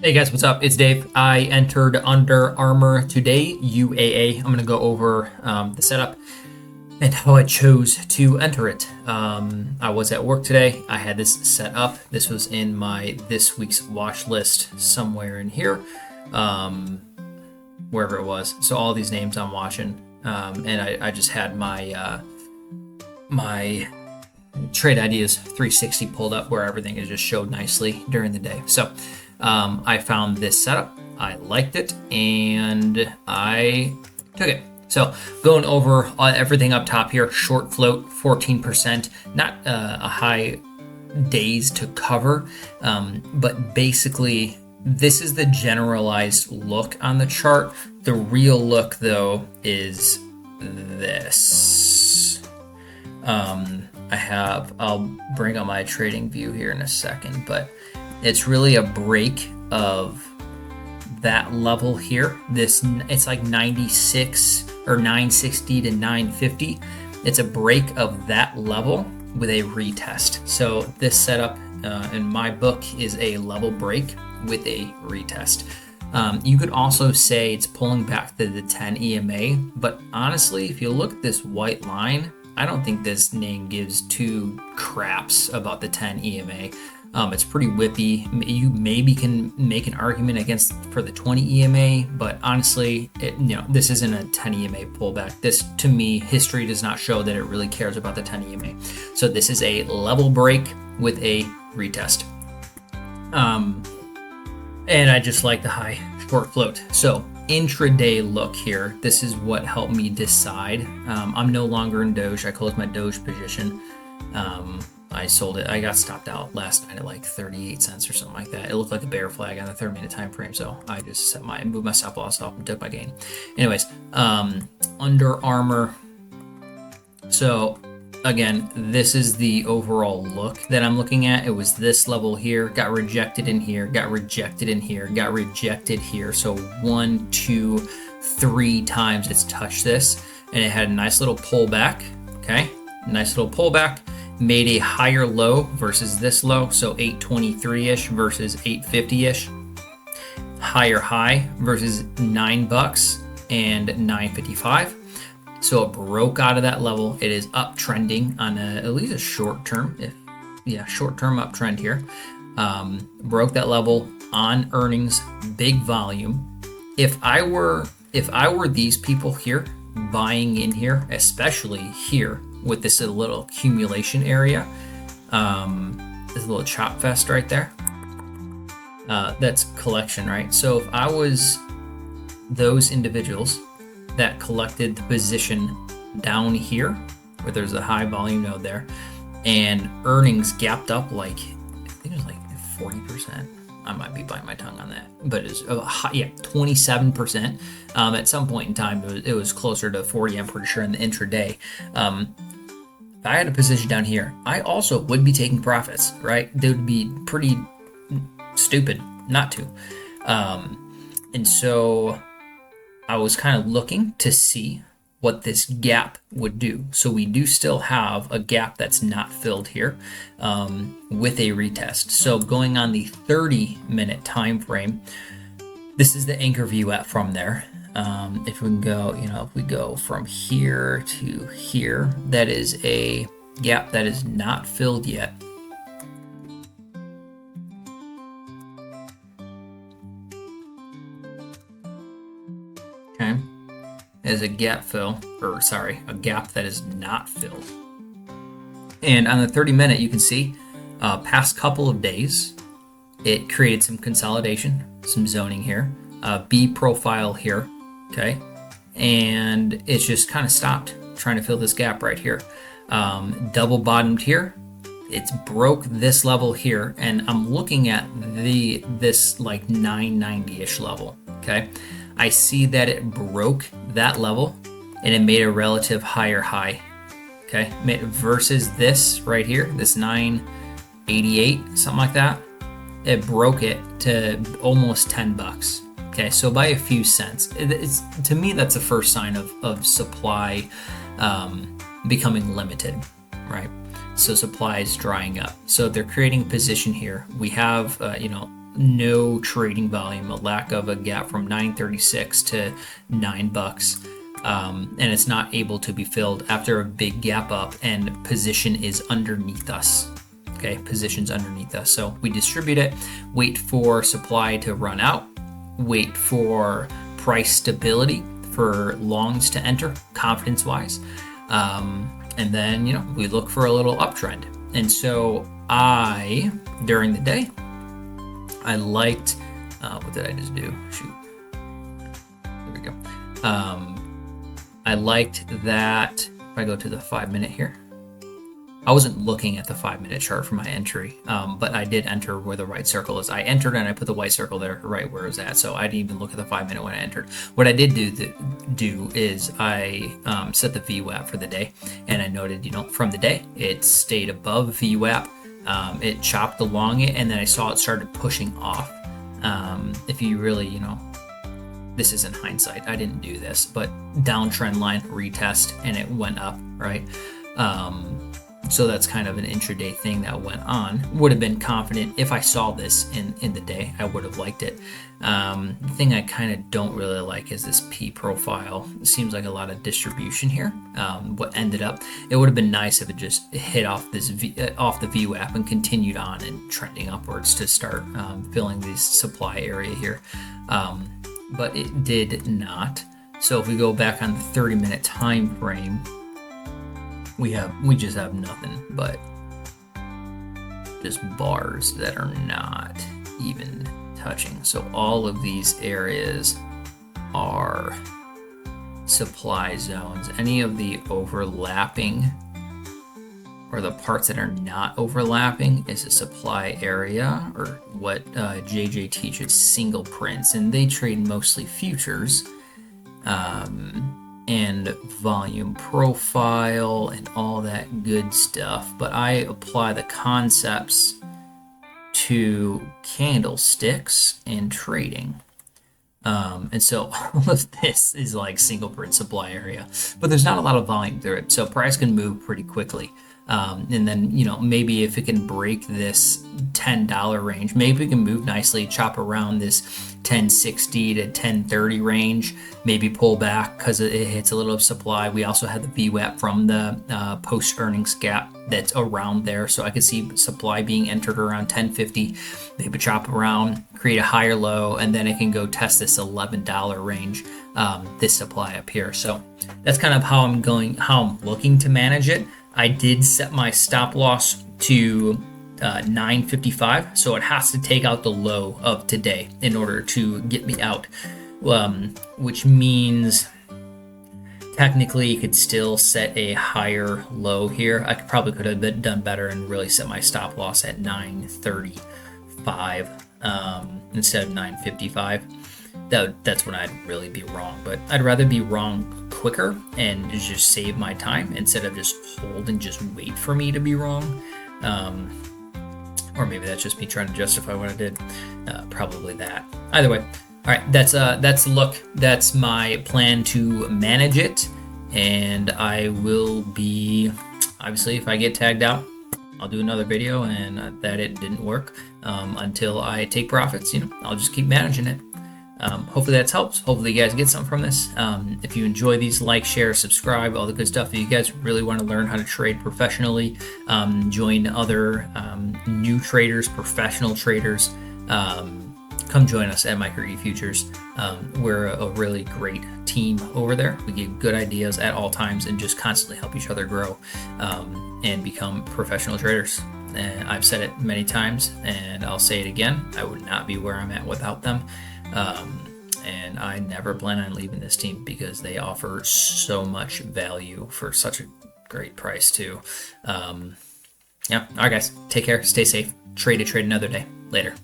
Hey guys, what's up? It's Dave. I entered Under Armour today, UAA. I'm going to go over the setup and how I chose to enter it. I was at work today. I had this set up. This was in my this week's watch list somewhere in here, wherever it was. So all these names I'm watching, and I just had my my TradeIdeas 360 pulled up where everything is just showed nicely during the day. So I found this setup, I liked it, and I took it. So going over everything up top here, short float, 14%, not a high days to cover, but basically this is the generalized look on the chart. The real look though is this. I'll bring up my trading view here in a second, but it's really a break of that level here. It's like 96 or 960 to 950. It's a break of that level with a retest. So this setup in my book is a level break with a retest. You could also say it's pulling back to the 10 EMA, but honestly, if you look at this white line, I don't think this name gives two craps about the 10 EMA. It's pretty whippy. You maybe can make an argument for the 20 EMA, but honestly, this isn't a 10 EMA pullback. This, to me, history does not show that it really cares about the 10 EMA. So this is a level break with a retest. And I just like the high short float. So intraday look here. This is what helped me decide. I'm no longer in Doge. I closed my Doge position. I sold it. I got stopped out last night at like 38 cents or something like that. It looked like a bear flag on the 3-minute time frame, so I just moved my stop loss off and took my gain. Anyways, Under Armour. So again, this is the overall look that I'm looking at. It was this level here, got rejected in here, got rejected in here, got rejected here. So 1, 2, 3 times it's touched this, and it had a nice little pullback. Okay, nice little pullback. Made a higher low versus this low, so 823-ish versus 850-ish. Higher high versus $9 and $9.55. So it broke out of that level. It is uptrending on at least a short term, short-term uptrend here. Broke that level on earnings, big volume. If I were these people here buying in here, especially here with this little accumulation area, this little chop fest right there, that's collection, right? So if I was those individuals that collected the position down here where there's a high volume node there, and earnings gapped up like, I think it was like 40%. I might be biting my tongue on that, but it's 27%. At some point in time, it was closer to 40. I'm pretty sure in the intraday. If I had a position down here, I also would be taking profits, right? They would be pretty stupid not to. And so I was kind of looking to see what this gap would do. So we do still have a gap that's not filled here with a retest. So going on the 30-minute time frame, this is the anchor view from there. If we can go, if we go from here to here, that is a gap that is not filled yet. Okay. Is a gap a gap that is not filled. And on the 30-minute, you can see past couple of days, it created some consolidation, some zoning here, B profile here, okay? And it's just kind of stopped trying to fill this gap right here. Double bottomed here. It's broke this level here, and I'm looking at this like 990-ish level, okay? I see that it broke that level and it made a relative higher high, okay? Versus this right here, this 988, something like that. It broke it to almost $10, okay? So by a few cents. To me, that's the first sign of supply becoming limited, right? So supply is drying up. So they're creating position here. We have, no trading volume, a lack of a gap from 936 to $9. And it's not able to be filled after a big gap up, and position is underneath us. Okay, position's underneath us. So we distribute it, wait for supply to run out, wait for price stability for longs to enter, confidence wise. And then, we look for a little uptrend. And so during the day, I liked, what did I just do? Shoot. There we go. I liked that, if I go to the 5-minute here, I wasn't looking at the 5-minute chart for my entry, but I did enter where the right circle is. I entered and I put the white circle there right where it was at, so I didn't even look at the 5-minute when I entered. What I did do is I set the VWAP for the day, and I noted, from the day, it stayed above VWAP. It chopped along it, and then I saw it started pushing off. If you really, this is in hindsight, I didn't do this, but downtrend line retest, and it went up, right? So that's kind of an intraday thing that went on. Would have been confident if I saw this in the day. I would have liked it. The thing I kind of don't really like is this P profile. It seems like a lot of distribution here. What ended up, it would have been nice if it just hit off this off the VWAP and continued on and trending upwards to start filling this supply area here. But it did not. So if we go back on the 30-minute time frame, we just have nothing but just bars that are not even touching. So all of these areas are supply zones. Any of the overlapping or the parts that are not overlapping is a supply area, or what JJ teaches, single prints, and they trade mostly futures. And volume profile and all that good stuff. But I apply the concepts to candlesticks and trading. And so all of this is like single print supply area, but there's not a lot of volume through it. So price can move pretty quickly. And then, maybe if it can break this $10 range, maybe it can move nicely, chop around this 1060 to 1030 range, maybe pull back because it hits a little of supply. We also had the VWAP from the post earnings gap that's around there. So I could see supply being entered around 1050, maybe chop around, create a higher low, and then it can go test this $11 range, this supply up here. So that's kind of how I'm looking to manage it. I did set my stop loss to 955, so it has to take out the low of today in order to get me out, which means technically you could still set a higher low here. I could have done better and really set my stop loss at 935 instead of 955. That's when I'd really be wrong, but I'd rather be wrong quicker and just save my time instead of just hold and just wait for me to be wrong. Or maybe that's just me trying to justify what I did. Probably that. Either way. All right, that's the look. That's my plan to manage it, and I will be, obviously, if I get tagged out, I'll do another video, and that it didn't work until I take profits. I'll just keep managing it. Hopefully that helps. Hopefully you guys get something from this. If you enjoy these, like, share, subscribe, all the good stuff. If you guys really want to learn how to trade professionally, join other new traders, professional traders, come join us at MicroE Futures. We're a really great team over there. We give good ideas at all times and just constantly help each other grow and become professional traders. And I've said it many times, and I'll say it again. I would not be where I'm at without them. And I never plan on leaving this team because they offer so much value for such a great price too. Yeah. All right, guys, take care. Stay safe. Trade another day. Later.